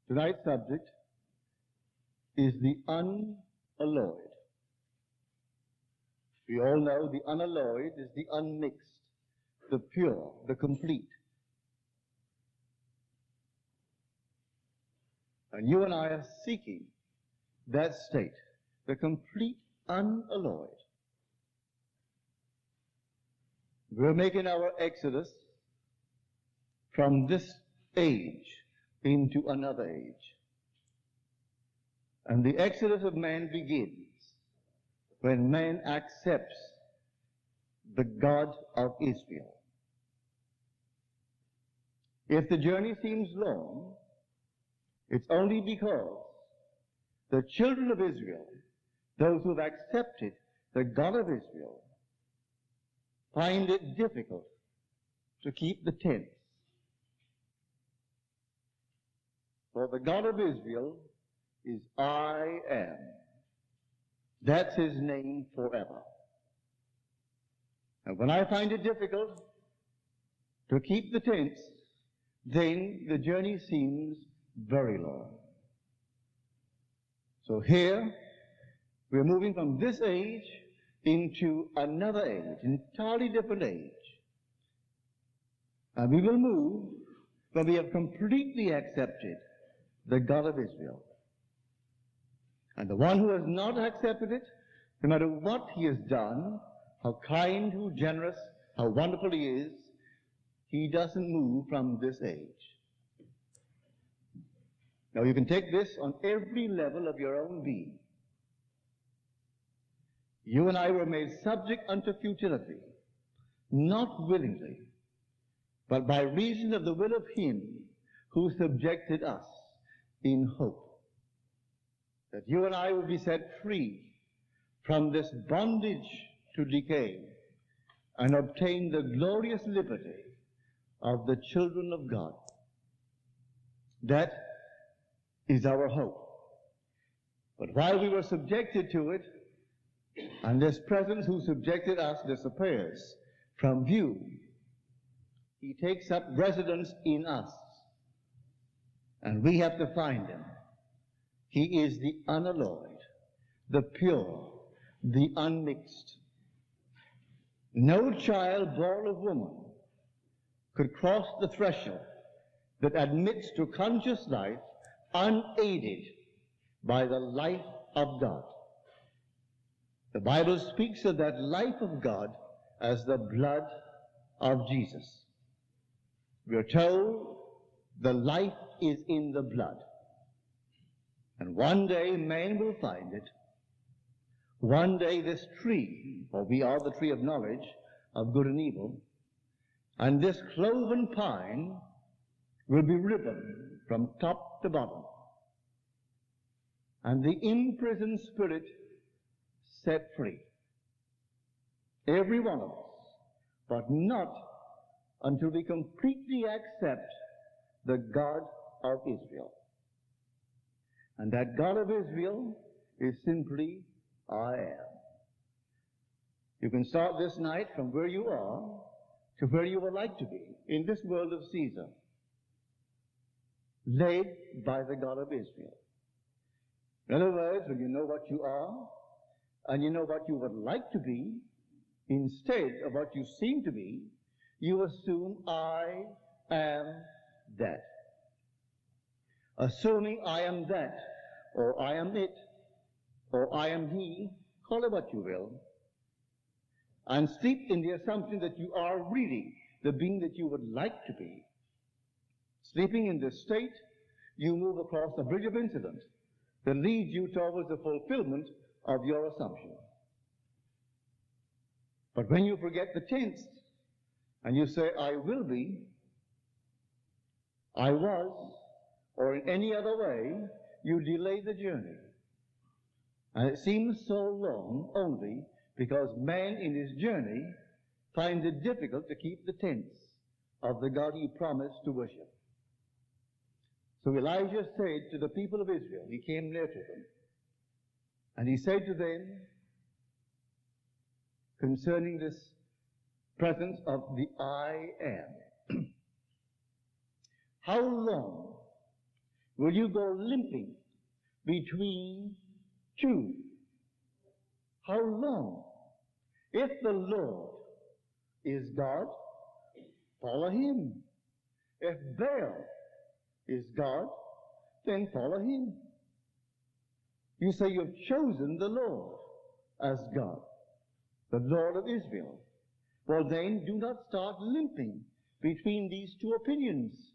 Tonight's subject is the unalloyed. We all know the unalloyed is the unmixed, the pure, the complete. And you and I are seeking that state, the complete unalloyed. We're making our exodus from this age into another age. And the exodus of man begins when man accepts the God of Israel. If the journey seems long, it's only because the children of Israel, those who have accepted the God of Israel, find it difficult to keep the tense. For the God of Israel is I am. That's his name forever. And when I find it difficult to keep the tense, then the journey seems very long. So here, we're moving from this age into another age, an entirely different age. And we will move when we have completely accepted the God of Israel. And the one who has not accepted it, no matter what he has done, how kind, how generous, how wonderful he is, he doesn't move from this age. Now you can take this on every level of your own being. You and I were made subject unto futility, not willingly, but by reason of the will of him who subjected us in hope, that you and I will be set free from this bondage to decay and obtain the glorious liberty of the children of God. That is our hope. But while we were subjected to it, and this presence who subjected us disappears from view, he takes up residence in us, and we have to find him. He is the unalloyed, the pure, the unmixed. No child born of woman could cross the threshold that admits to conscious life unaided by the life of God. The Bible speaks of that life of God as the blood of Jesus. We are told the life is in the blood. And one day man will find it. One day this tree, for we are the tree of knowledge of good and evil, and this cloven pine will be riven from top to bottom, and the imprisoned spirit set free. Every one of us, but not until we completely accept the God of Israel. And that God of Israel is simply I am. You can start this night from where you are to where you would like to be in this world of Caesar, led by the God of Israel. In other words, when you know what you are and you know what you would like to be, instead of what you seem to be, you assume I am that. Assuming I am that, or I am it, or I am he, call it what you will, and steep in the assumption that you are really the being that you would like to be. Sleeping in this state, you move across the bridge of incident that leads you towards the fulfillment of your assumption. But when you forget the tense, and you say, I will be, I was, or in any other way, you delay the journey. And it seems so long only because man in his journey finds it difficult to keep the tense of the God he promised to worship. So Elijah said to the people of Israel, he came near to them, and he said to them concerning this presence of the I am, how long will you go limping between two? How long? If the Lord is God, follow him. If Baal is God, then follow him. You say you've chosen the Lord as God, the Lord of Israel. Well then, do not start limping between these two opinions.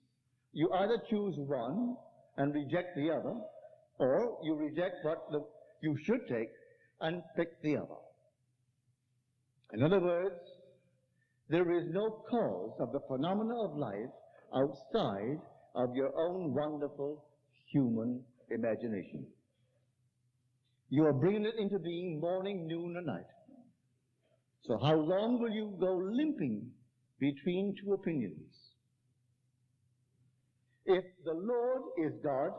You either choose one and reject the other, or you reject what you should take and pick the other. In other words, there is no cause of the phenomena of life outside of your own wonderful human imagination. You are bringing it into being morning, noon, and night. So how long will you go limping between two opinions? If the Lord is God,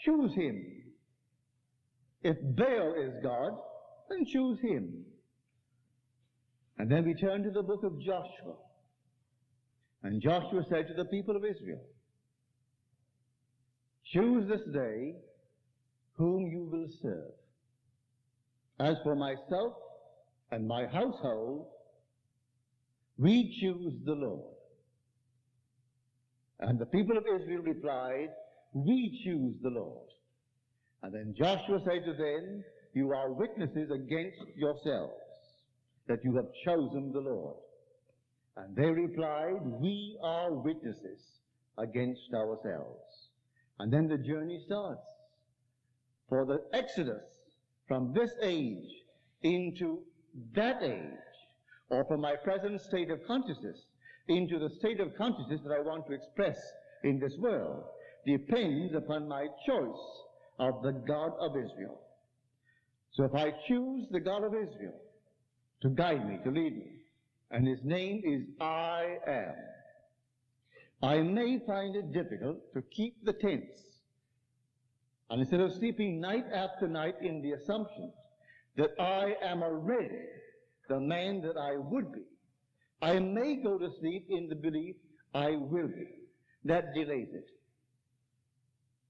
choose him. If Baal is God, then choose him. And then we turn to the book of Joshua. And Joshua said to the people of Israel, choose this day whom you will serve. As for myself and my household, we choose the Lord. And the people of Israel replied, we choose the Lord. And then Joshua said to them, you are witnesses against yourselves that you have chosen the Lord. And they replied, we are witnesses against ourselves. And then the journey starts. For the exodus from this age into that age, or from my present state of consciousness into the state of consciousness that I want to express in this world, depends upon my choice of the God of Israel. So if I choose the God of Israel to guide me, to lead me, and his name is I Am, I may find it difficult to keep the tense. And instead of sleeping night after night in the assumption that I am already the man that I would be, I may go to sleep in the belief I will be. That delays it.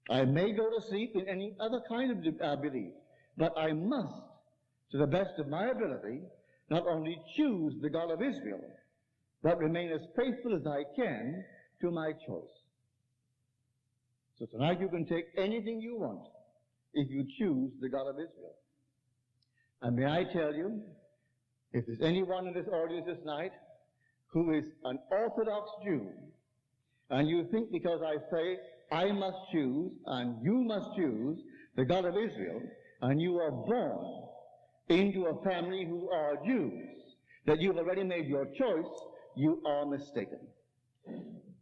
I may go to sleep in any other kind of belief, but I must, to the best of my ability, not only choose the God of Israel, but remain as faithful as I can to my choice. So tonight you can take anything you want if you choose the God of Israel. And may I tell you, if there's anyone in this audience this night who is an Orthodox Jew, and you think because I say I must choose and you must choose the God of Israel, and you are born into a family who are Jews, that you've already made your choice, you are mistaken.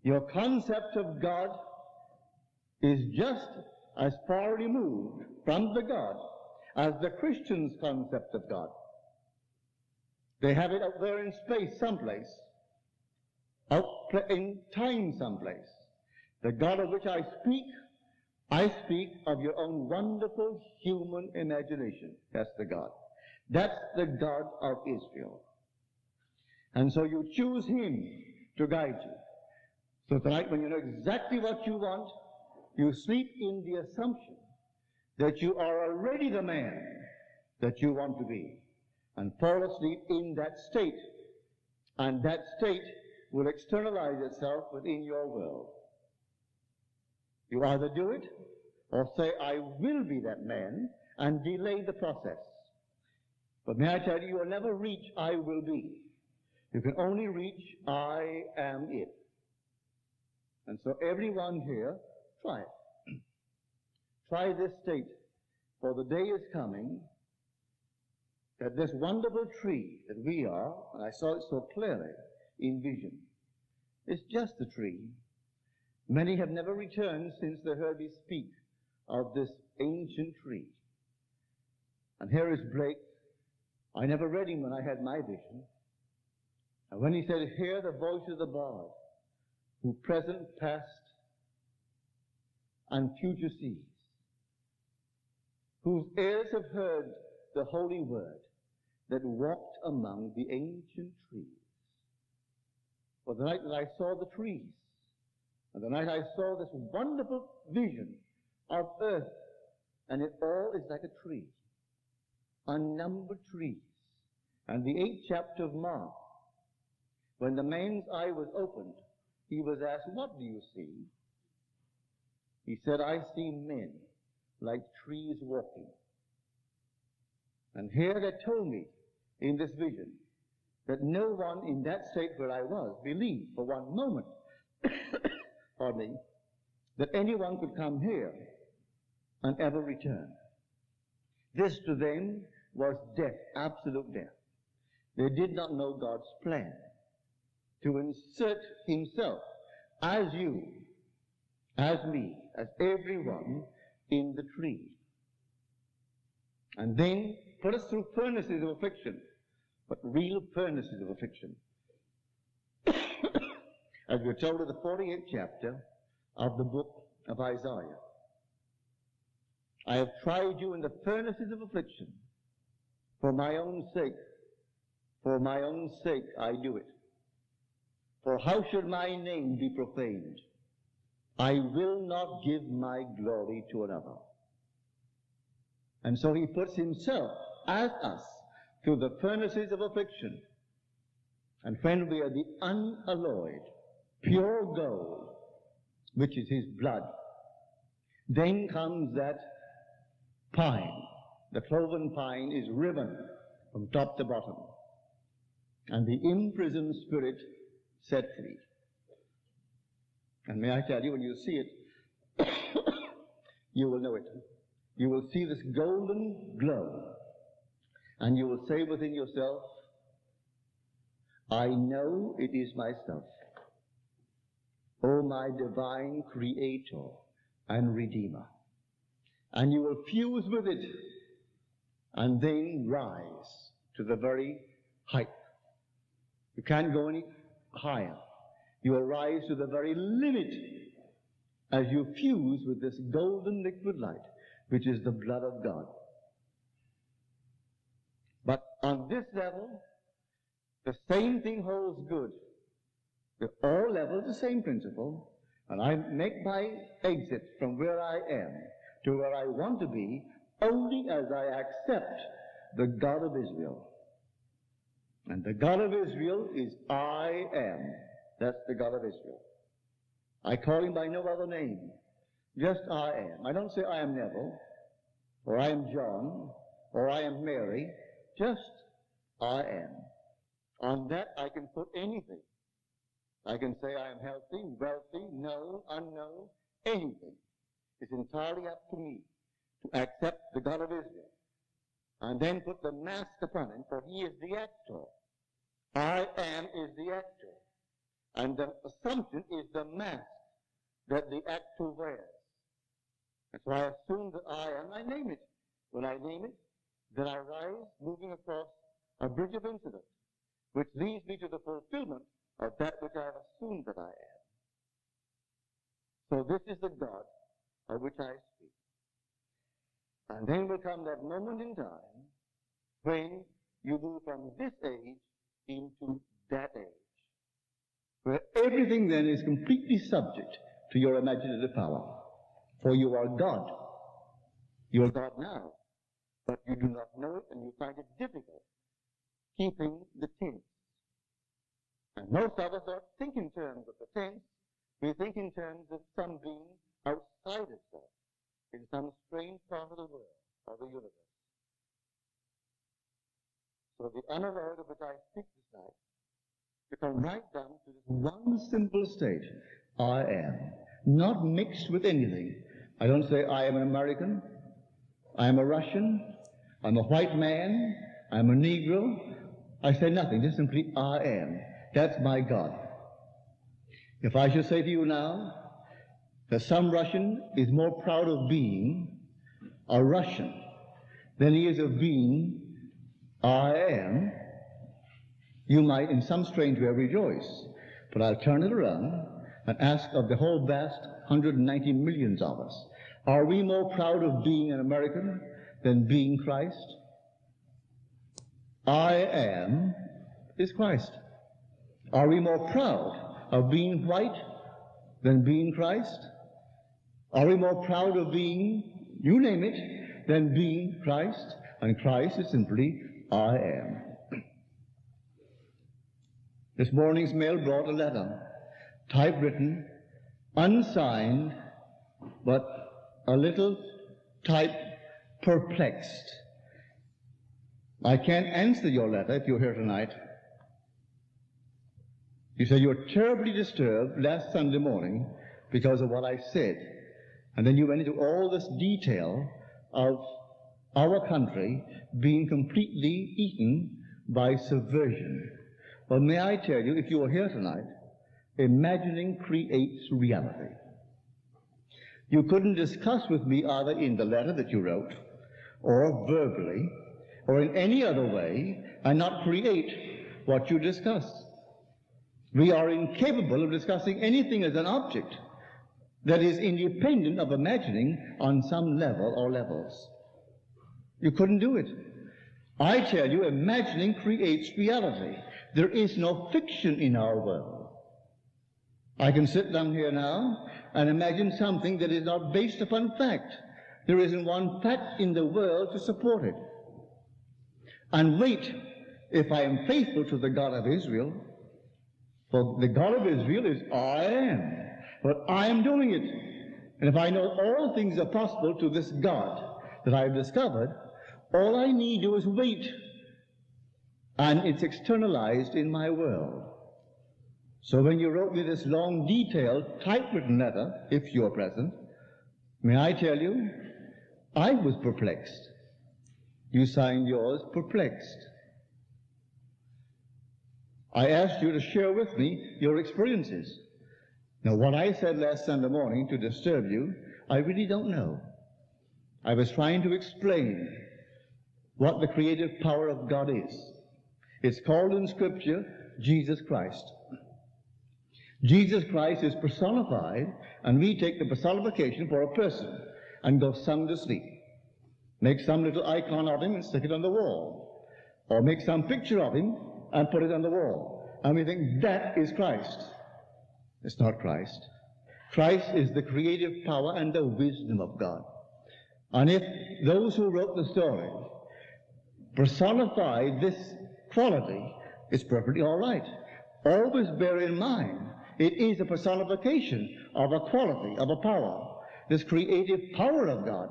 Your concept of God is just as far removed from the God as the Christian's concept of God. They have it out there in space someplace, out in time someplace. The God of which I speak of your own wonderful human imagination. That's the God. That's the God of Israel. And so you choose him to guide you. So tonight, when you know exactly what you want, you sleep in the assumption that you are already the man that you want to be, and fall asleep in that state. And that state will externalize itself within your world. You either do it, or say, I will be that man, and delay the process. But may I tell you, you will never reach I will be. You can only reach I am it. And so everyone here, try it. Try this state, for the day is coming that this wonderful tree that we are, and I saw it so clearly in vision, is just a tree. Many have never returned since they heard me speak of this ancient tree. And here is Blake. I never read him when I had my vision. And when he said, hear the voice of the bard, who present, past, and future sees, whose ears have heard the holy word that walked among the ancient trees. For the night that I saw the trees, and the night I saw this wonderful vision of earth, and it all is like a tree, unnumbered trees. And the 8th chapter of Mark, when the man's eye was opened, he was asked, "What do you see?" He said, "I see men like trees walking." And here they told me in this vision that no one in that state where I was believed for one moment, pardon me, that anyone could come here and ever return. This to them was death, absolute death. They did not know God's plan to insert himself as you, as me, as everyone in the tree. And then put us through furnaces of affliction, but real furnaces of affliction. As we're told in the 48th chapter of the book of Isaiah, "I have tried you in the furnaces of affliction. For my own sake I do it. For how should my name be profaned? I will not give my glory to another." And so he puts himself as us through the furnaces of affliction. And friend, we are the unalloyed, pure gold, which is his blood. Then comes that pine. The cloven pine is riven from top to bottom, and the imprisoned spirit set free. And may I tell you, when you see it, you will know it. You will see this golden glow, and you will say within yourself, "I know it is myself, O my divine Creator and Redeemer." And you will fuse with it, and then rise to the very height. You can't go any higher. You will rise to the very limit as you fuse with this golden liquid light, which is the blood of God. But on this level, the same thing holds good. At all levels, the same principle, and I make my exit from where I am to where I want to be only as I accept the God of Israel. And the God of Israel is I am. That's the God of Israel. I call him by no other name. Just I am. I don't say I am Neville, or I am John, or I am Mary. Just I am. On that I can put anything. I can say I am healthy, wealthy, known, unknown, anything. It's entirely up to me to accept the God of Israel and then put the mask upon him, for he is the actor. I am is the actor. And the assumption is the mask that the actor wears. And so I assume that I am, I name it. When I name it, then I rise, moving across a bridge of incident, which leads me to the fulfillment of that which I have assumed that I am. So this is the God of which I speak. And then will come that moment in time when you move from this age into that age, where everything then is completely subject to your imaginative power. For you are God. You are God now, but you do not know it, and you find it difficult keeping the tense. And most of us don't think in terms of the tense. We think in terms of some being outside itself, in some strange part of the world or the universe. So the unalloyed of which I speak this night, to come right down to this one simple state, I am, not mixed with anything. I don't say I am an American, I am a Russian, I'm a white man, I'm a Negro. I say nothing, just simply I am. That's my God. If I should say to you now that some Russian is more proud of being a Russian than he is of being I am, you might in some strange way rejoice. But I'll turn it around and ask of the whole vast 190 millions of us, are we more proud of being an American than being Christ? I am is Christ. Are we more proud of being white than being Christ? Are we more proud of being, you name it, than being Christ? And Christ is simply, I am. This morning's mail brought a letter, typewritten, unsigned, but a little type perplexed. I can't answer your letter if you're here tonight. You say you were terribly disturbed last Sunday morning because of what I said. And then you went into all this detail of our country being completely eaten by subversion. Well, may I tell you, if you are here tonight, imagining creates reality. You couldn't discuss with me either in the letter that you wrote, or verbally, or in any other way, and not create what you discuss. We are incapable of discussing anything as an object that is independent of imagining on some level or levels. You couldn't do it. I tell you, imagining creates reality. There is no fiction in our world. I can sit down here now and imagine something that is not based upon fact. There isn't one fact in the world to support it. And wait, if I am faithful to the God of Israel, for the God of Israel is I am. But I am doing it. And if I know all things are possible to this God that I have discovered, all I need to do is wait. And it's externalized in my world. So when you wrote me this long, detailed, typewritten letter, if you're present, may I tell you, I was perplexed. You signed yours perplexed. I asked you to share with me your experiences. Now, what I said last Sunday morning to disturb you, I really don't know. I was trying to explain what the creative power of God is. It's called in Scripture Jesus Christ. Jesus Christ is personified, and we take the personification for a person and go sound asleep. Make some little icon of him and stick it on the wall. Or make some picture of him and put it on the wall. And we think that is Christ. It's not Christ. Christ is the creative power and the wisdom of God. And if those who wrote the story personified this quality, it's perfectly all right. Always bear in mind, it is a personification of a quality, of a power, this creative power of God.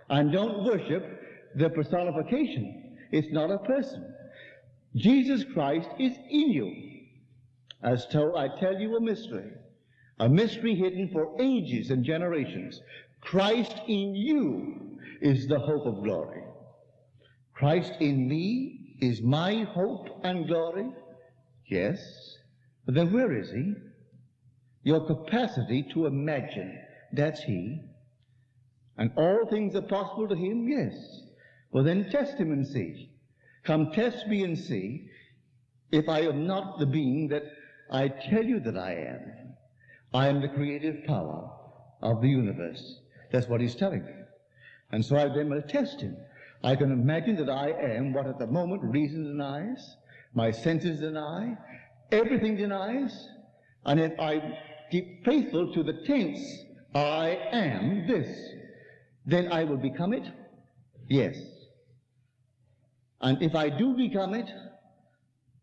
And don't worship the personification. It's not a person. Jesus Christ is in you. As I tell you a mystery hidden for ages and generations. Christ in you is the hope of glory. Christ in me is my hope and glory? Yes. But then where is he? Your capacity to imagine, that's he. And all things are possible to him? Yes. Well, then test him and see. Come test me and see if I am not the being that I tell you that I am. I am the creative power of the universe. That's what he's telling me. And so I then will test him. I can imagine that I am what at the moment reason denies, my senses deny, everything denies. And if I keep faithful to the tense, I am this, then I will become it? Yes. And if I do become it,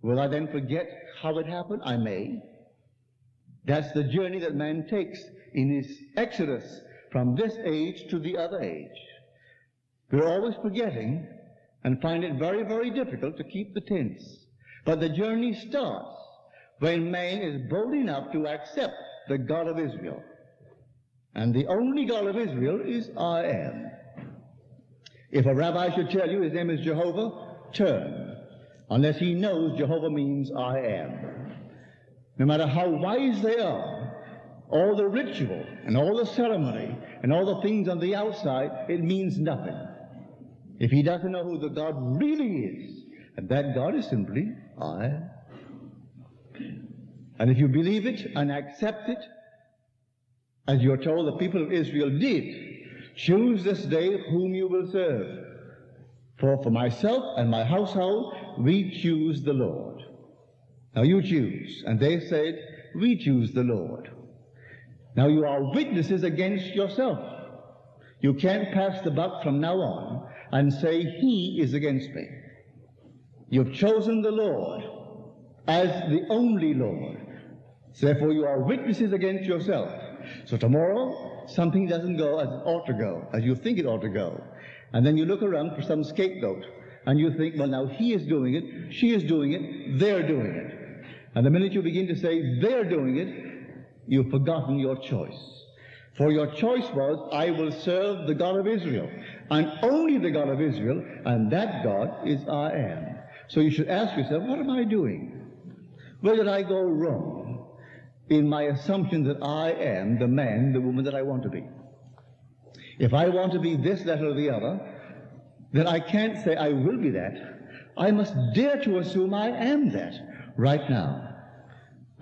will I then forget how it happened? I may. That's the journey that man takes in his exodus from this age to the other age. We're always forgetting and find it very, very difficult to keep the tense. But the journey starts when man is bold enough to accept the God of Israel. And the only God of Israel is I am. If a rabbi should tell you his name is Jehovah, turn, unless he knows Jehovah means I am. No matter how wise they are, all the ritual and all the ceremony and all the things on the outside, it means nothing. If he doesn't know who the God really is, and that God is simply I am. And if you believe it and accept it, as you're told the people of Israel did, choose this day whom you will serve. For myself and my household, we choose the Lord. Now you choose. And they said, we choose the Lord. Now you are witnesses against yourself. You can't pass the buck from now on and say, he is against me. You've chosen the Lord as the only Lord. Therefore you are witnesses against yourself. So tomorrow, something doesn't go as it ought to go, as you think it ought to go. And then you look around for some scapegoat, and you think, well, now he is doing it, she is doing it, they're doing it. And the minute you begin to say they're doing it, you've forgotten your choice. For your choice was, I will serve the God of Israel, and only the God of Israel, and that God is I am. So you should ask yourself, what am I doing? Where did I go wrong in my assumption that I am the man, the woman that I want to be? If I want to be this, that, or the other, then I can't say I will be that. I must dare to assume I am that right now.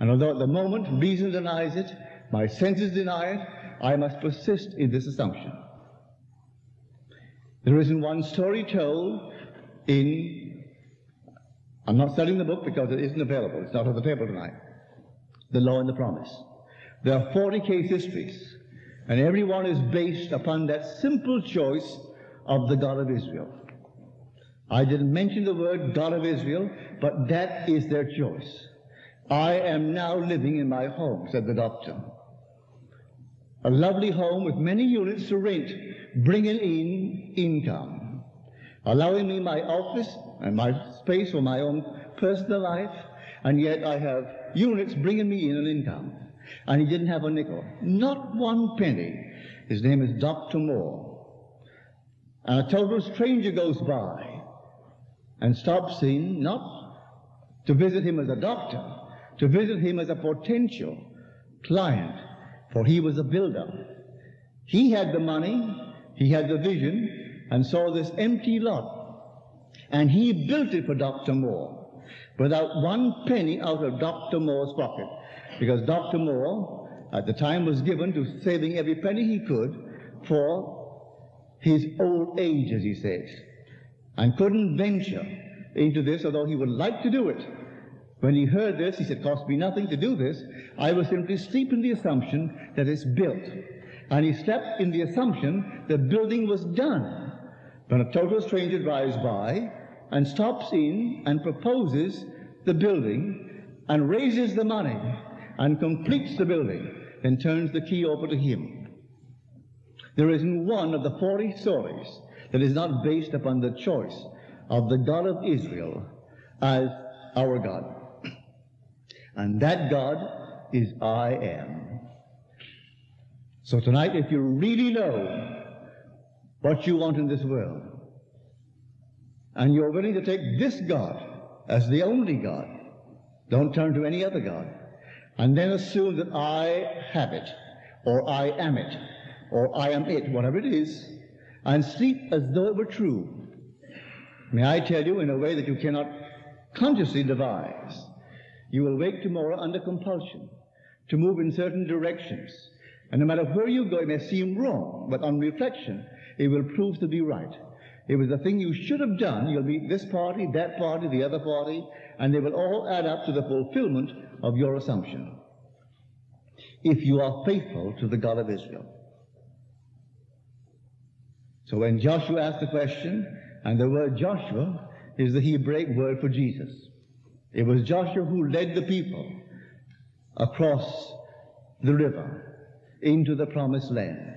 And although at the moment reason denies it, my senses deny it, I must persist in this assumption. There isn't one story told in, I'm not selling the book because it isn't available, it's not on the table tonight, The Law and the Promise. There are 40 case histories, and every one is based upon that simple choice of the God of Israel. I didn't mention the word God of Israel, but that is their choice. I am now living in my home, said the doctor. A lovely home with many units to rent, bringing in income, allowing me my office and my space for my own personal life, and yet I have units bringing me in an income. And he didn't have a nickel, not one penny. His name is Dr. Moore. And a total stranger goes by and stops in, not to visit him as a doctor, to visit him as a potential client, for he was a builder. He had the money, he had the vision, and saw this empty lot. And he built it for Dr. Moore, without one penny out of Dr. Moore's pocket, because Dr. Moore, at the time, was given to saving every penny he could for his old age, as he says, and couldn't venture into this, although he would like to do it. When he heard this, he said, cost me nothing to do this. I will simply sleep in the assumption that it's built. And he slept in the assumption that building was done. When a total stranger drives by and stops in and proposes the building and raises the money and completes the building, then turns the key over to him. There isn't one of the 40 stories that is not based upon the choice of the God of Israel as our God. And that God is I am. So tonight, if you really know what you want in this world, and you're willing to take this God as the only God, don't turn to any other God, and then assume that I have it, or I am it, or I am it, whatever it is, and sleep as though it were true. May I tell you, in a way that you cannot consciously devise, you will wake tomorrow under compulsion to move in certain directions. And no matter where you go, it may seem wrong, but on reflection, it will prove to be right. It was the thing you should have done. You'll meet this party, that party, the other party, and they will all add up to the fulfillment of your assumption, if you are faithful to the God of Israel. So when Joshua asked the question, and the word Joshua is the Hebraic word for Jesus. It was Joshua who led the people across the river into the promised land.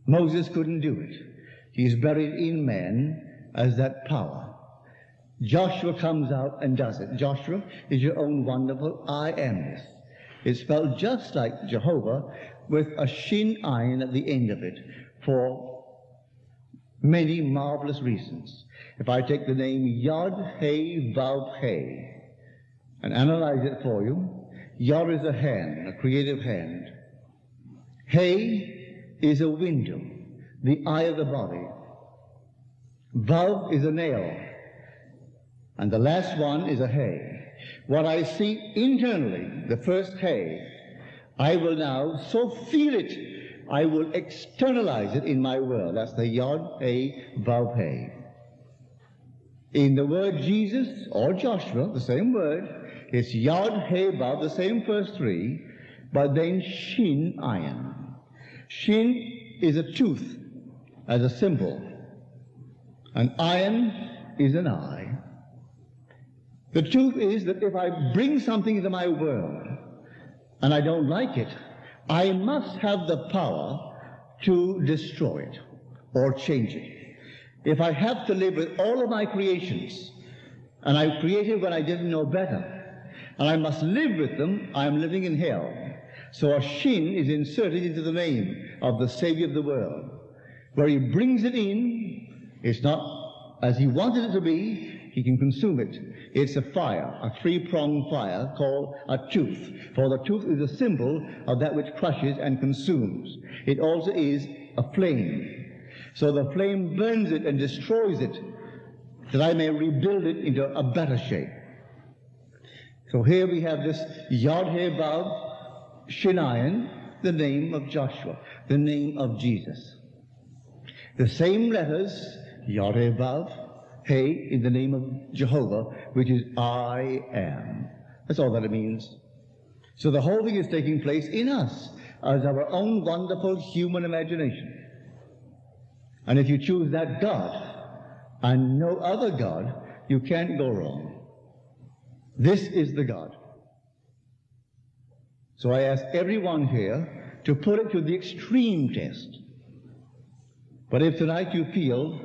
Moses couldn't do it. He's buried in man as that power. Joshua comes out and does it. Joshua is your own wonderful I amness. It's spelled just like Jehovah with a shin ayin at the end of it for many marvelous reasons. If I take the name Yod, He, Vav, He, and analyze it for you, Yod is a hand, a creative hand. He is a window, the eye of the body. Vav is a nail. And the last one is a He. What I see internally, the first He, I will now so feel it, I will externalize it in my world. That's the Yod, He, Vav, He. In the word Jesus or Joshua, the same word, it's Yod, He, Vav, the same first three, but then shin iron. Shin is a tooth as a symbol, and iron is an eye. The truth is that if I bring something into my world and I don't like it, I must have the power to destroy it or change it. If I have to live with all of my creations, and I created when I didn't know better, and I must live with them, I am living in hell. So a shin is inserted into the name of the Savior of the world. Where he brings it in, it's not as he wanted it to be, he can consume it. It's a fire, a three-pronged fire called a tooth. For the tooth is a symbol of that which crushes and consumes. It also is a flame. So the flame burns it and destroys it, that I may rebuild it into a better shape. So here we have this Yod-He-Vav Shinayan, the name of Joshua, the name of Jesus. The same letters, Yod-He-Vav, He, in the name of Jehovah, which is I am. That's all that it means. So the whole thing is taking place in us as our own wonderful human imagination. And if you choose that God and no other God, you can't go wrong. This is the God. So I ask everyone here to put it to the extreme test. But if tonight you feel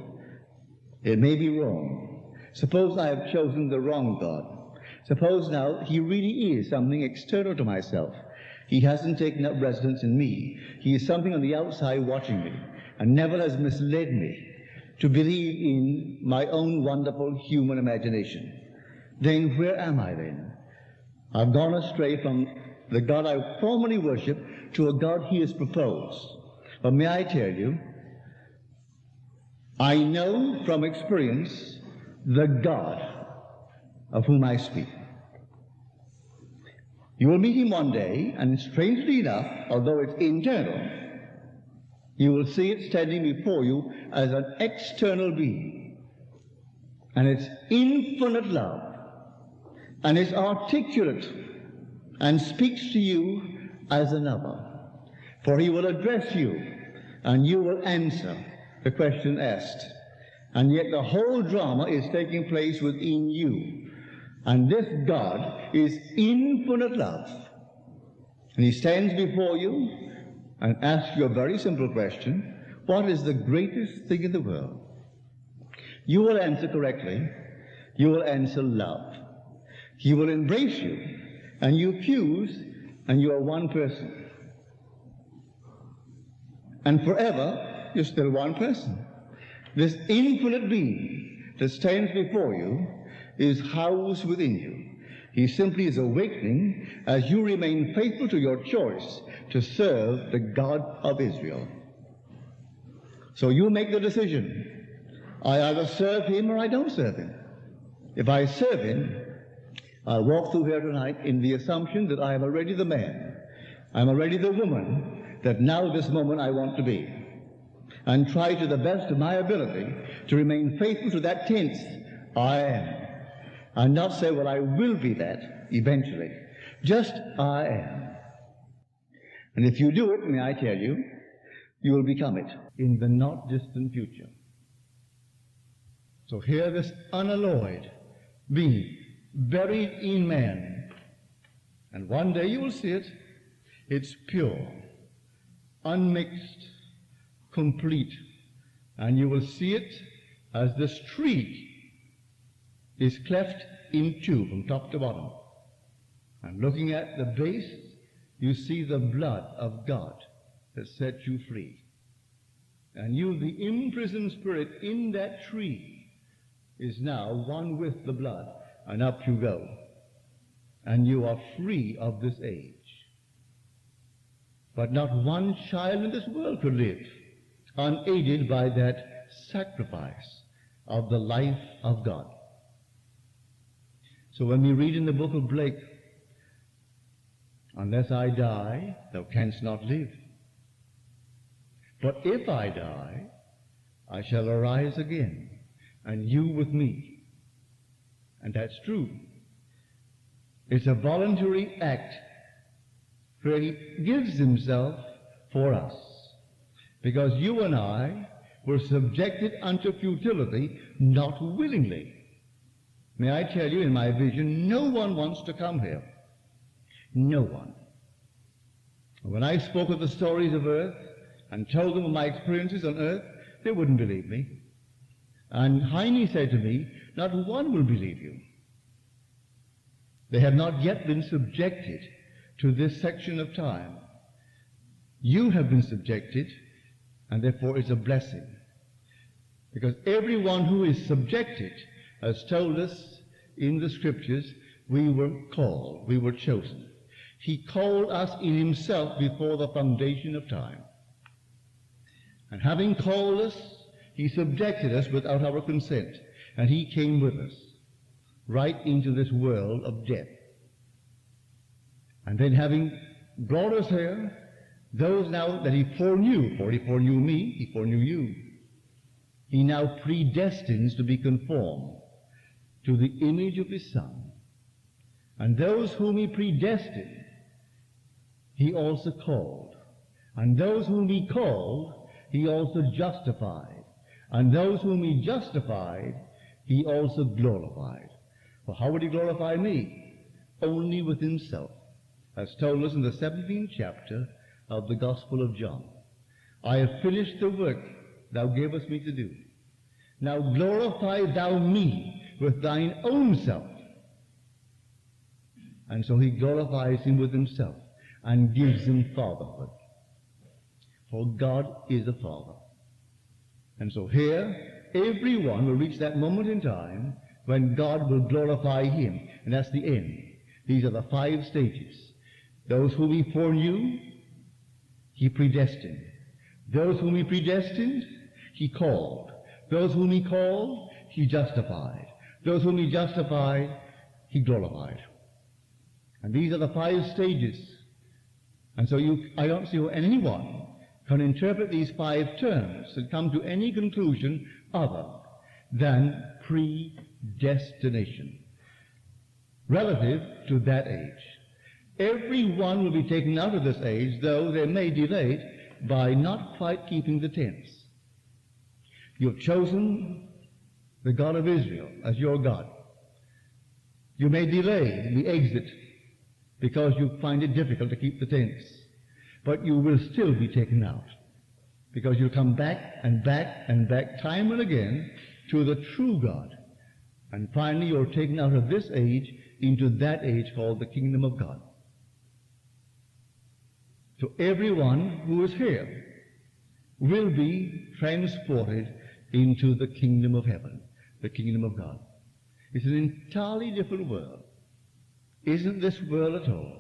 it may be wrong, suppose I have chosen the wrong God. Suppose now he really is something external to myself. He hasn't taken up residence in me. He is something on the outside watching me, and Neville has misled me to believe in my own wonderful human imagination. Then where am I then? I've gone astray from the God I formerly worshipped to a God he has proposed. But may I tell you, I know from experience the God of whom I speak. You will meet him one day, and strangely enough, although it's internal, you will see it standing before you as an external being. And it's infinite love, and it's articulate, and speaks to you as another. For he will address you, and you will answer the question asked. And yet the whole drama is taking place within you. And this God is infinite love. And he stands before you and asks you a very simple question: what is the greatest thing in the world? You will answer correctly. You will answer love. He will embrace you, and you fuse, and you are one person. And forever, you're still one person. This infinite being that stands before you is housed within you. He simply is awakening as you remain faithful to your choice to serve the God of Israel. So you make the decision. I either serve him or I don't serve him. If I serve him, I walk through here tonight in the assumption that I am already the man, I'm already the woman that now this moment I want to be, and try to the best of my ability to remain faithful to that tense, I am, and not say, well, I will be that eventually. Just I am. And if you do it, may I tell you, you will become it in the not distant future. So here this unalloyed being buried in man, and one day you will see it. It's pure, unmixed, complete, and you will see it as this tree is cleft in two from top to bottom. And looking at the base, you see the blood of God that set you free. And you, the imprisoned spirit in that tree, is now one with the blood, and up you go. And you are free of this age. But not one child in this world could live unaided by that sacrifice of the life of God. So when we read in the book of Blake, unless I die, thou canst not live. But if I die, I shall arise again, and you with me. And that's true. It's a voluntary act where he gives himself for us. Because you and I were subjected unto futility, not willingly. May I tell you, in my vision, no one wants to come here. No one. When I spoke of the stories of earth and told them of my experiences on earth, they wouldn't believe me. And Heine said to me, not one will believe you. They have not yet been subjected to this section of time. You have been subjected, and therefore it's a blessing. Because everyone who is subjected has told us in the Scriptures, we were called, we were chosen. He called us in himself before the foundation of time. And having called us, he subjected us without our consent. And he came with us right into this world of death. And then having brought us here, those now that he foreknew, for he foreknew me, he foreknew you, he now predestines to be conformed to the image of his Son. And those whom he predestined, he also called. And those whom he called, he also justified. And those whom he justified, he also glorified. Well, how would he glorify me? Only with himself, as told us in the 17th chapter of the Gospel of John. I have finished the work thou gavest me to do. Now glorify thou me with thine own self. And so he glorifies him with himself and gives him fatherhood. For God is a father. And so here, everyone will reach that moment in time when God will glorify him. And that's the end. These are the 5 stages. Those whom he foreknew, he predestined. Those whom he predestined, he called. Those whom he called, he justified. Those whom he justified, he glorified. And these are the 5 stages. And so I don't see how anyone can interpret these 5 terms and come to any conclusion other than predestination relative to that age. Everyone will be taken out of this age, though they may delay it by not quite keeping the tense. You've chosen the God of Israel as your God. You may delay the exit because you find it difficult to keep the tense. But you will still be taken out, because you'll come back and back and back time and again to the true God. And finally you're taken out of this age into that age called the kingdom of God. So everyone who is here will be transported into the kingdom of heaven, the kingdom of God. It's an entirely different world. Isn't this world at all?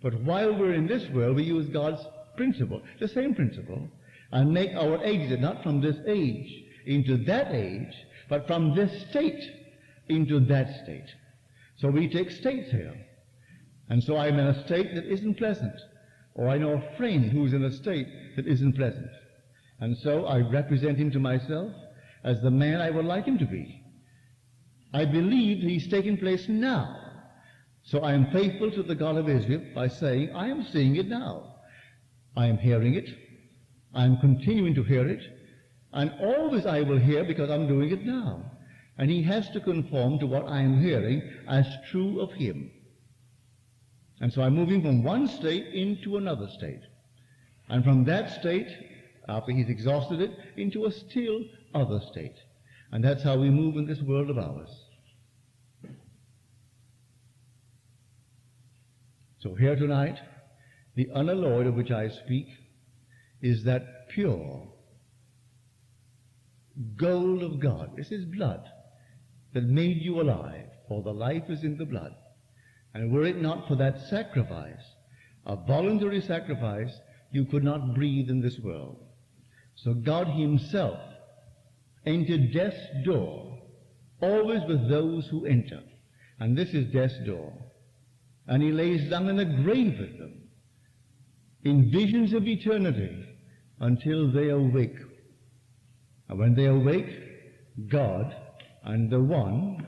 But while we're in this world, we use God's principle, the same principle, and make our exit not from this age into that age, but from this state into that state. So we take states here. And so I'm in a state that isn't pleasant. Or I know a friend who's in a state that isn't pleasant. And so I represent him to myself as the man I would like him to be. I believe he's taking place now. So I am faithful to the God of Israel by saying, I am seeing it now. I am hearing it. I am continuing to hear it. And always I will hear because I'm doing it now. And he has to conform to what I am hearing as true of him. And so I'm moving from one state into another state. And from that state, after he's exhausted it, into a still other state. And that's how we move in this world of ours. So here tonight, the unalloyed of which I speak is that pure gold of God. It's his blood that made you alive, for the life is in the blood. And were it not for that sacrifice, a voluntary sacrifice, you could not breathe in this world. So God himself entered death's door, always with those who enter. And this is death's door. And he lays down in a grave with them, in visions of eternity, until they awake. And when they awake, God and the one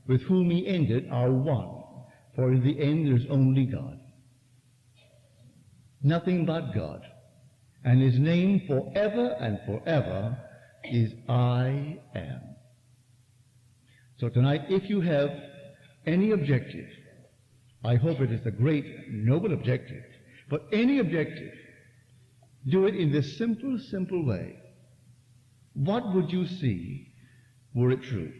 with whom he ended are one. For in the end there's only God. nothing but God. And his name forever and forever is I am. So tonight, if you have any objective, I hope it is a great, noble objective, but any objective, do it in this simple, simple way. What would you see were it true?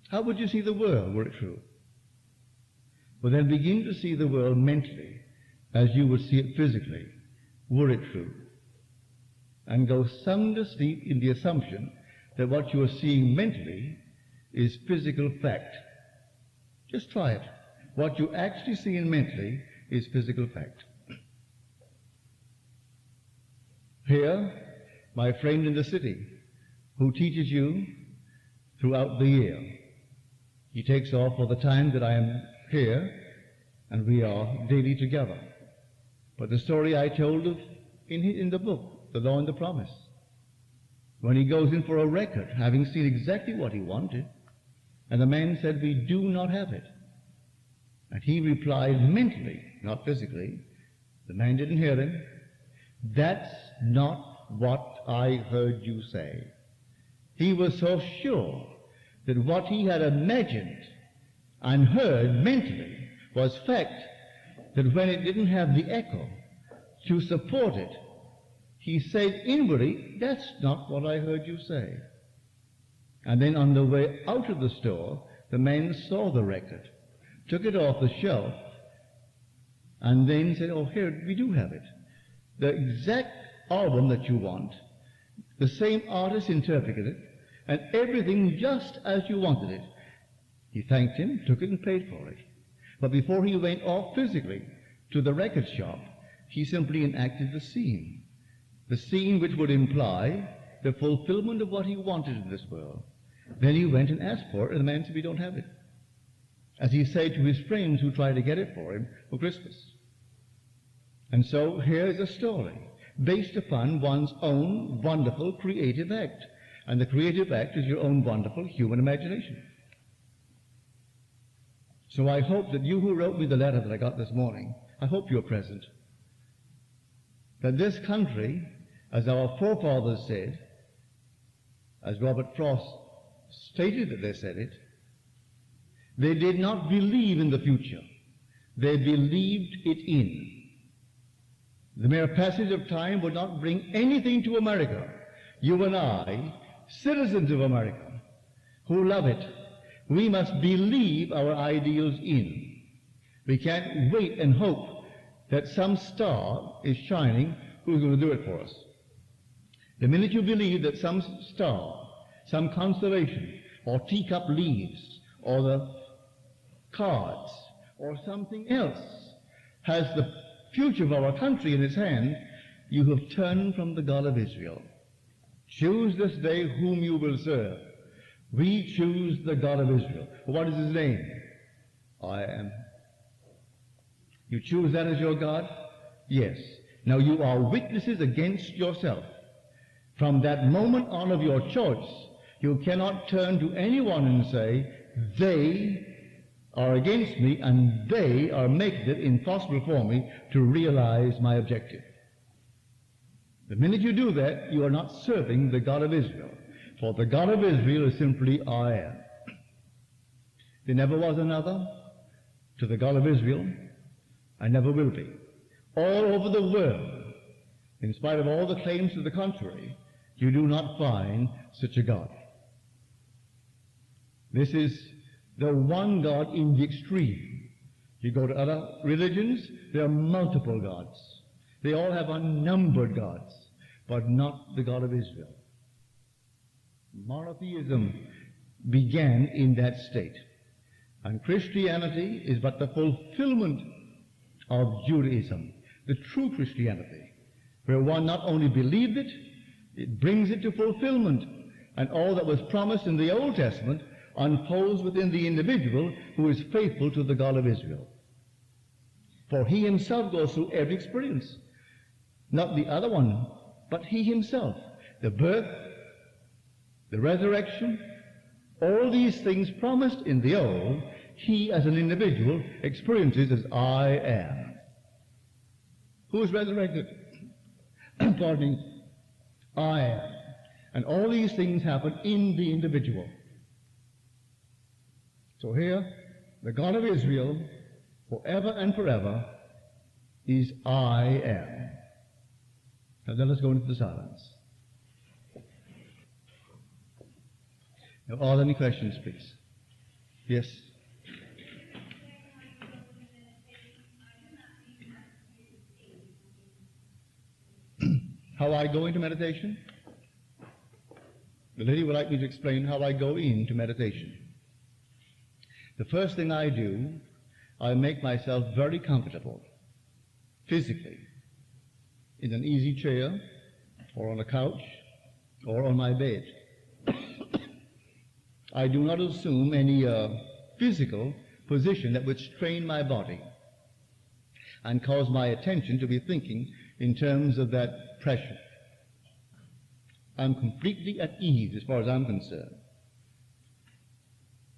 How would you see the world were it true? Well, then begin to see the world mentally as you would see it physically, were it true. And go sound asleep in the assumption that what you are seeing mentally is physical fact. Just try it. What you actually see in mentally is physical fact. Here, my friend in the city, who teaches you throughout the year. He takes off for the time that I am here, and we are daily together. But the story I told of in the book, The Law and the Promise, when he goes in for a record, having seen exactly what he wanted, and the man said, "We do not have it." And he replied mentally, not physically. The man didn't hear him. "That's not what I heard you say." He was so sure that what he had imagined and heard mentally was fact, that when it didn't have the echo to support it, he said inwardly, "That's not what I heard you say." And then on the way out of the store, the man saw the record, took it off the shelf, and then said, "Oh, here, we do have it. The exact album that you want, the same artist interpreted it, and everything just as you wanted it." He thanked him, took it, and paid for it. But before he went off physically to the record shop, he simply enacted the scene which would imply the fulfillment of what he wanted in this world. Then he went and asked for it, and the man said, "We don't have it," as he said to his friends who tried to get it for him for Christmas. And so here is a story based upon one's own wonderful creative act. And the creative act is your own wonderful human imagination. So I hope that you who wrote me the letter that I got this morning, I hope you're present. That this country, as our forefathers said, as Robert Frost stated that they said it, they did not believe in the future. They believed it in. The mere passage of time would not bring anything to America. You and I, citizens of America, who love it, we must believe our ideals in. We can't wait and hope that some star is shining who's going to do it for us. The minute you believe that some star, some constellation, or teacup leaves, or the cards, or something else has the future of our country in its hand, you have turned from the God of Israel. Choose this day whom you will serve. We choose the God of Israel. What is his name? I am. You choose that as your God? Yes. Now you are witnesses against yourself. From that moment on of your choice, you cannot turn to anyone and say, "They are against me and they are making it impossible for me to realize my objective." The minute you do that, you are not serving the God of Israel. For the God of Israel is simply I am. There never was another to the God of Israel, and never will be. All over the world, in spite of all the claims to the contrary, you do not find such a God. This is the one God in the extreme. You go to other religions, there are multiple gods. They all have unnumbered gods, but not the God of Israel. Monotheism began in that state. And Christianity is but the fulfillment of Judaism, the true Christianity, where one not only believed it, it brings it to fulfillment. And all that was promised in the Old Testament unfolds within the individual who is faithful to the God of Israel. For he himself goes through every experience. Not the other one, but he himself. The birth, the resurrection, all these things promised in the old, he as an individual experiences as I am. who is resurrected. Pardon me. I am. And all these things happen in the individual. So here, the God of Israel, forever and forever, is I am. Now let us go into the silence. Now, are there any questions, please? Yes? How I go into meditation? The lady would like me to explain how I go into meditation. The first thing I do, I make myself very comfortable, physically, in an easy chair, or on a couch, or on my bed. I do not assume any physical position that would strain my body and cause my attention to be thinking in terms of that pressure. I'm completely at ease as far as I'm concerned.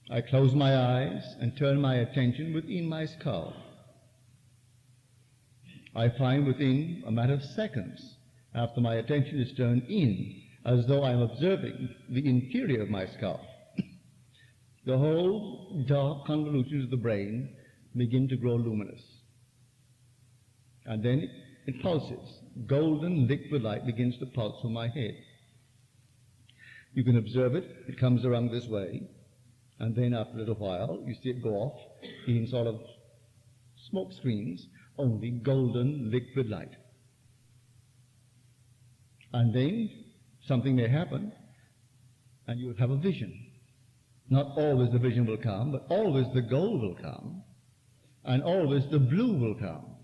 I close my eyes and turn my attention within my skull. I find within a matter of seconds, after my attention is turned in, as though I'm observing the interior of my skull, the whole dark convolutions of the brain begin to grow luminous. And then it pulses. Golden liquid light begins to pulse from my head. You can observe it. It comes around this way. And then after a little while, you see it go off in sort of smoke screens, only golden liquid light. And then something may happen, and you'll have a vision. Not always the vision will come, but always the gold will come, and always the blue will come.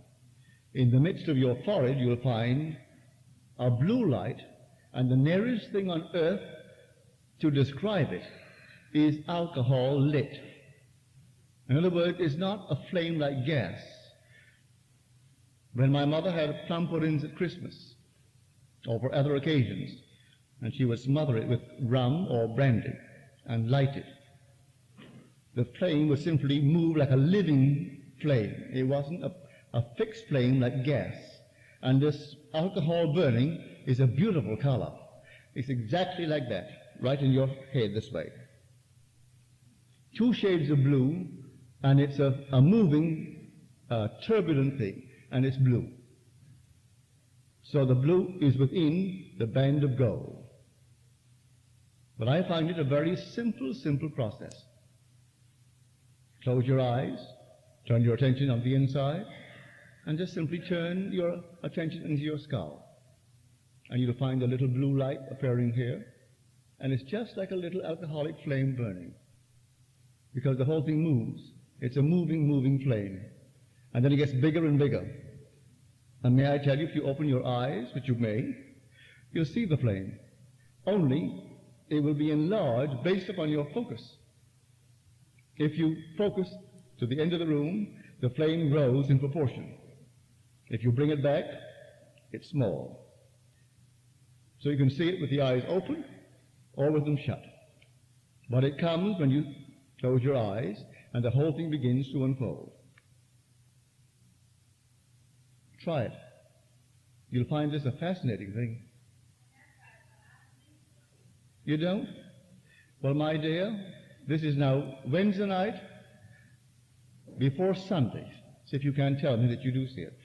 In the midst of your forehead, you'll find a blue light, and the nearest thing on earth to describe it is alcohol lit. In other words, it's not a flame like gas. When my mother had plum puddings at Christmas, or for other occasions, and she would smother it with rum or brandy and light it, the flame would simply move like a living flame. It wasn't a fixed flame like gas. And this alcohol burning is a beautiful color. It's exactly like that, right in your head this way. 2 shades of blue, and it's a moving, turbulent thing, and it's blue. So the blue is within the band of gold. But I find it a very simple process. Close your eyes, turn your attention on the inside, and just simply turn your attention into your skull. And you'll find a little blue light appearing here, and it's just like a little alcoholic flame burning, because the whole thing moves. It's a moving flame. And then it gets bigger and bigger. And may I tell you, if you open your eyes, which you may, you'll see the flame. Only it will be enlarged based upon your focus. If you focus to the end of the room, the flame grows in proportion. If you bring it back, it's small. So you can see it with the eyes open or with them shut. But it comes when you close your eyes and the whole thing begins to unfold. Try it. You'll find this a fascinating thing. You don't? Well, my dear, this is now Wednesday night before Sunday. See if you can tell me that you do see it.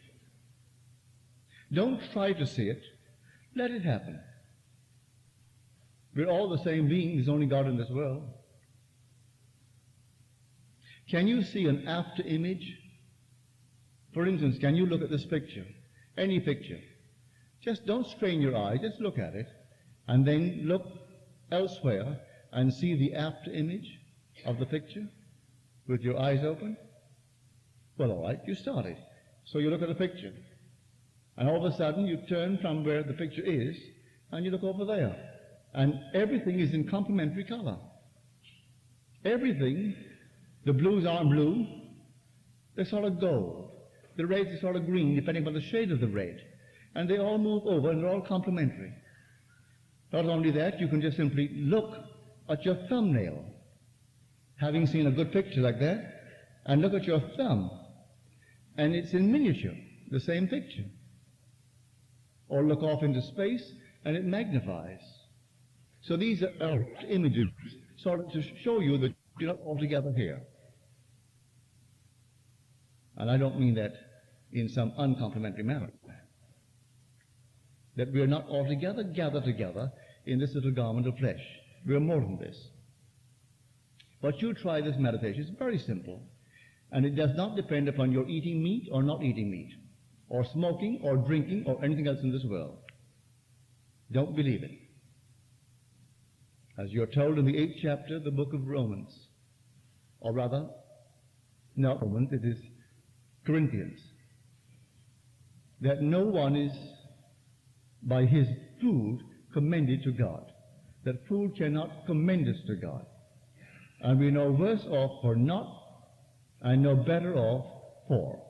Don't try to see it. Let it happen. We're all the same being. There's only God in this world. Can you see an after image? For instance, can you look at this picture? Any picture. Just don't strain your eyes. Just look at it. And then look elsewhere and see the after image of the picture with your eyes open. Well, all right, you started. So you look at the picture. And all of a sudden you turn from where the picture is and you look over there. And everything is in complementary color. Everything, the blues aren't blue, they're sort of gold. The reds are sort of green, depending on the shade of the red. And they all move over and they're all complementary. Not only that, you can just simply look at your thumbnail, having seen a good picture like that, and look at your thumb. And it's in miniature, the same picture. or look off into space, and it magnifies. So these are images sort of to show you that you're not altogether here. And I don't mean that in some uncomplimentary manner. That we are not altogether gathered together in this little garment of flesh. We are more than this. But you try this meditation. It's very simple. And it does not depend upon your eating meat or not eating meat, or smoking or drinking or anything else in this world. Don't believe it. As you're told in the 8th chapter of the book of Romans, or rather, not Romans, it is Corinthians, that no one is by his food commended to God, that food cannot commend us to God. And we know worse off for not, and no better off for.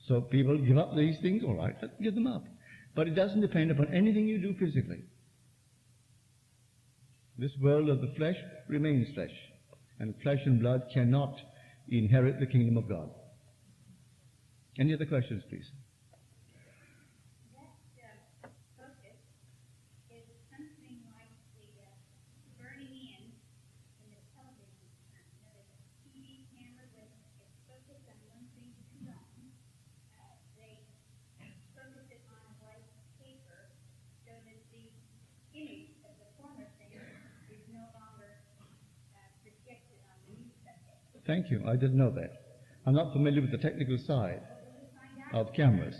So people give up these things, all right, let's give them up. But it doesn't depend upon anything you do physically. This world of the flesh remains flesh, and flesh and blood cannot inherit the kingdom of God. Any other questions, please? Thank you. I didn't know that. I'm not familiar with the technical side of cameras.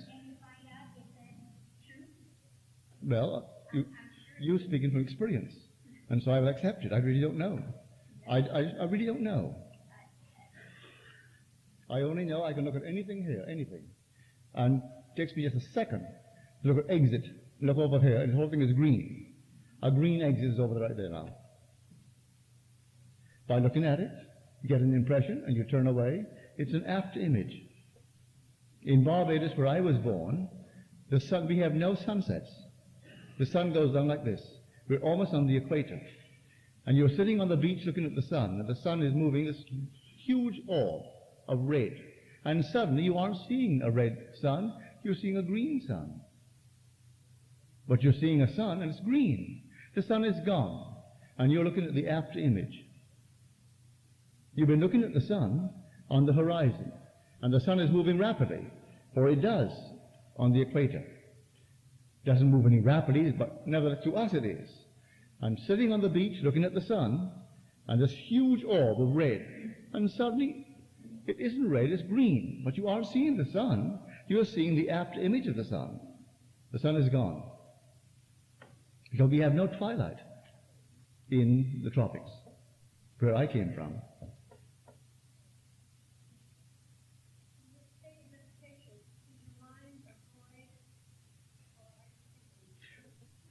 Well, you're speaking from experience, and so I will accept it. I really don't know. I really don't know. I only know I can look at anything here, anything, and it takes me just a second to look at exit, look over here, and the whole thing is green. A green exit is over right there now. By looking at it, you get an impression, and you turn away. It's an after image. In Barbados, where I was born, the sun, we have no sunsets. The sun goes down like this. We're almost on the equator. And you're sitting on the beach looking at the sun, and the sun is moving this huge orb of red. And suddenly you aren't seeing a red sun, you're seeing a green sun. But you're seeing a sun, and it's green. The sun is gone, and you're looking at the after image. You've been looking at the sun on the horizon, and the sun is moving rapidly, for it does on the equator. It doesn't move any rapidly, but nevertheless to us it is. I'm sitting on the beach looking at the sun, and this huge orb of red, and suddenly it isn't red, it's green, but you aren't seeing the sun, you're seeing the after image of the sun. The sun is gone. Because we have no twilight in the tropics, where I came from.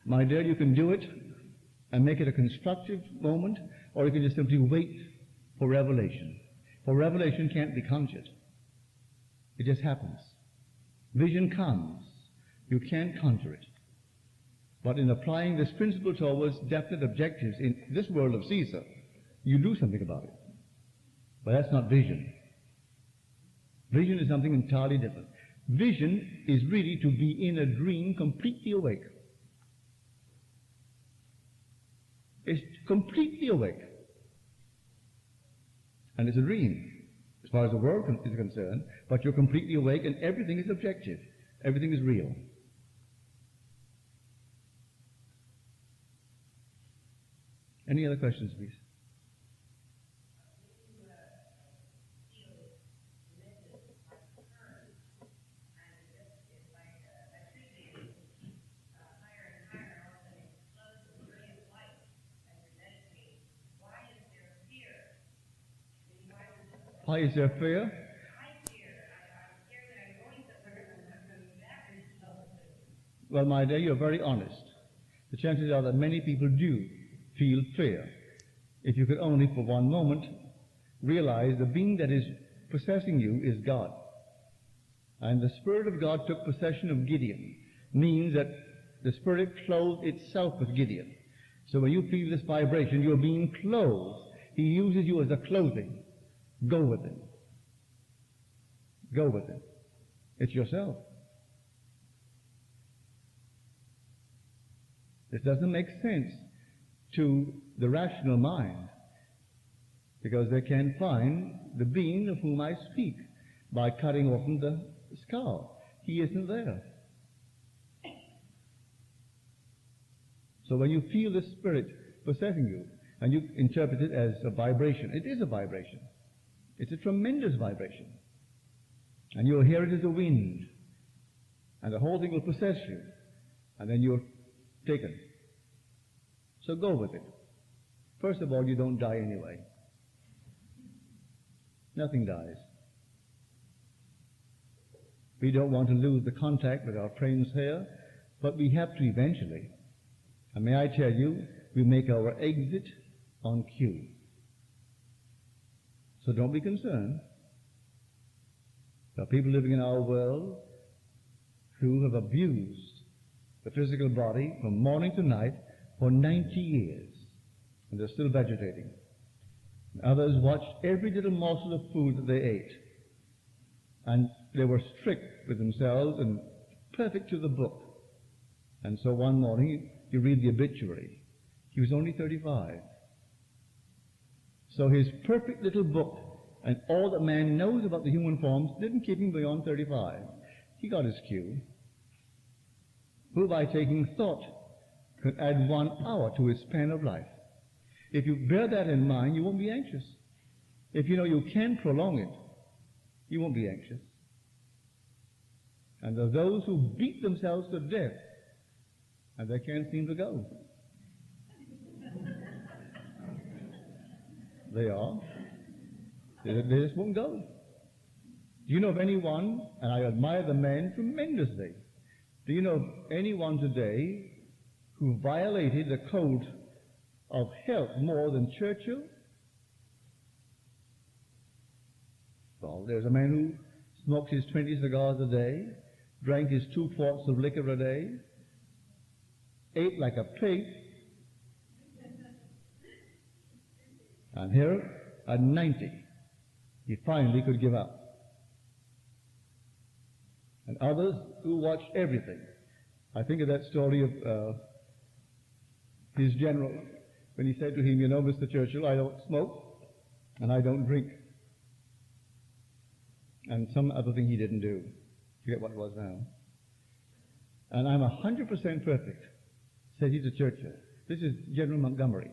My dear, you can do it and make it a constructive moment, or you can just simply wait for revelation. For revelation can't be conjured. It just happens. Vision comes. You can't conjure it. But in applying this principle towards definite objectives in this world of Caesar, you do something about it. But that's not vision. Vision is something entirely different. Vision is really to be in a dream completely awake. It's completely awake. And it's a dream, as far as the world is concerned, but you're completely awake and everything is objective. Everything is real. Any other questions, please? Why is there fear? Well, my dear, you're very honest. The chances are that many people do feel fear. If you could only for one moment realize the being that is possessing you is God. And the Spirit of God took possession of Gideon, means that the Spirit clothed itself with Gideon. So when you feel this vibration, you're being clothed. He uses you as a clothing. Go with it. Go with it. It's yourself. This doesn't make sense to the rational mind, because they can't find the being of whom I speak by cutting open the skull. He isn't there. So when you feel the Spirit possessing you, and you interpret it as a vibration, it is a vibration. It's a tremendous vibration. And you'll hear it as a wind, and the whole thing will possess you, and then you're taken. So go with it. First of all, you don't die anyway. Nothing dies. We don't want to lose the contact with our friends here, but we have to eventually. And may I tell you, we make our exit on cue. So don't be concerned. There are people living in our world who have abused the physical body from morning to night for 90 years, and they're still vegetating. Others watched every little morsel of food that they ate, and they were strict with themselves and perfect to the book. And so one morning you read the obituary. He was only 35. So his perfect little book and all that man knows about the human forms didn't keep him beyond 35. He got his cue. Who by taking thought could add 1 hour to his span of life. If you bear that in mind, you won't be anxious. If you know you can prolong it, you won't be anxious. And there are those who beat themselves to death, and they can't seem to go. They are. They just won't go. Do you know of anyone, and I admire the man tremendously, do you know of anyone today who violated the code of health more than Churchill? Well, there's a man who smoked his 20 cigars a day, drank his 2 quarts of liquor a day, ate like a pig, and here at 90, he finally could give up. And others who watched everything. I think of that story of his general, when he said to him, you know, Mr. Churchill, I don't smoke and I don't drink. And some other thing he didn't do. I forget what it was now. And I'm 100% perfect, said he to Churchill. This is General Montgomery.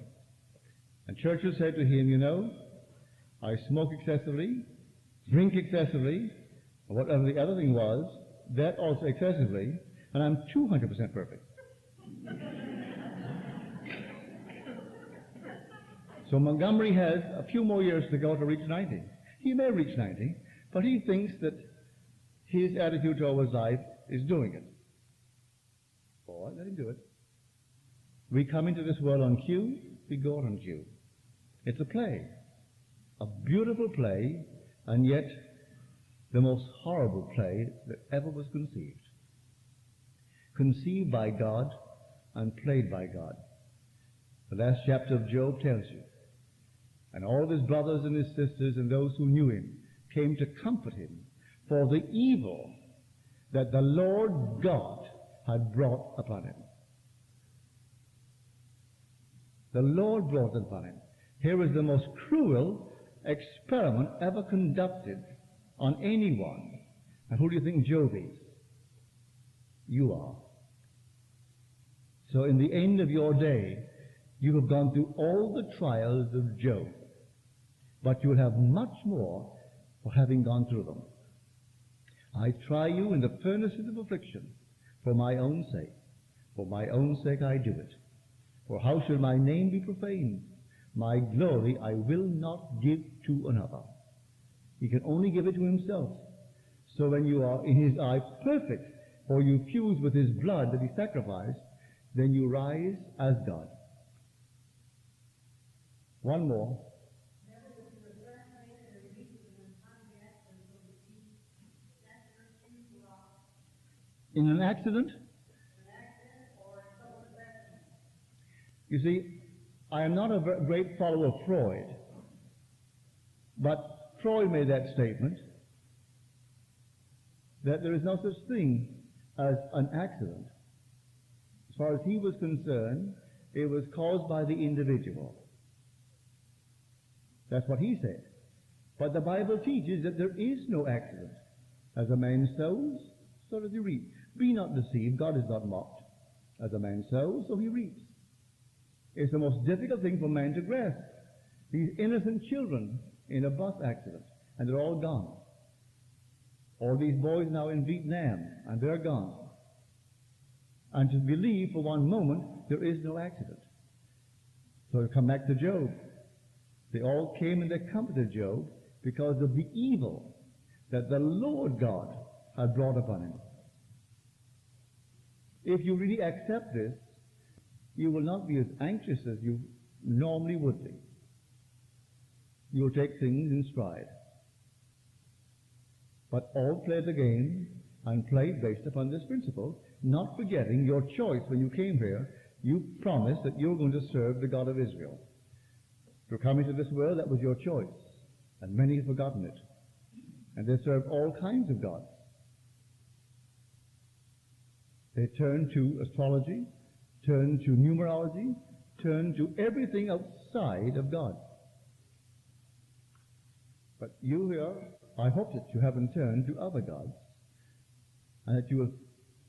And Churchill said to him, you know, I smoke excessively, drink excessively, or whatever the other thing was, that also excessively, and I'm 200% perfect. So Montgomery has a few more years to go to reach 90. He may reach 90, but he thinks that his attitude towards life is doing it. All right, let him do it. We come into this world on cue, we go out on cue. It's a play, a beautiful play, and yet the most horrible play that ever was conceived. Conceived by God and played by God. The last chapter of Job tells you. And all of his brothers and his sisters and those who knew him came to comfort him for the evil that the Lord God had brought upon him. The Lord brought it upon him. Here is the most cruel experiment ever conducted on anyone. And who do you think Job is? You are. So in the end of your day, you have gone through all the trials of Job, but you will have much more for having gone through them. I try you in the furnaces of affliction for my own sake. For my own sake I do it. For how should my name be profaned? My glory I will not give to another. He can only give it to himself. So when you are in his eye perfect, or you fuse with his blood that he sacrificed, then you rise as God. One more. In an accident? You see, I am not a great follower of Freud, but Freud made that statement that there is no such thing as an accident. As far as he was concerned, it was caused by the individual. That's what he said. But the Bible teaches that there is no accident. As a man sows, so does he reap. Be not deceived, God is not mocked. As a man sows, so he reaps. It's the most difficult thing for man to grasp. These innocent children in a bus accident, and they're all gone. All these boys now in Vietnam, and they're gone. And to believe for one moment there is no accident. So we come back to Job. They all came and they comforted Job because of the evil that the Lord God had brought upon him. If you really accept this, you will not be as anxious as you normally would be. You will take things in stride. But all play the game and play based upon this principle, not forgetting your choice when you came here. You promised that you were going to serve the God of Israel. To come into this world, that was your choice. And many have forgotten it. And they serve all kinds of gods. They turn to astrology, turn to numerology, turn to everything outside of God. But you here, I hope that you haven't turned to other gods, and that you will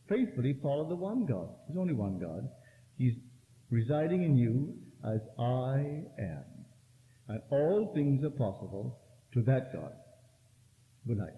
faithfully follow the one God. There's only one God. He's residing in you as I am. And all things are possible to that God. Good night.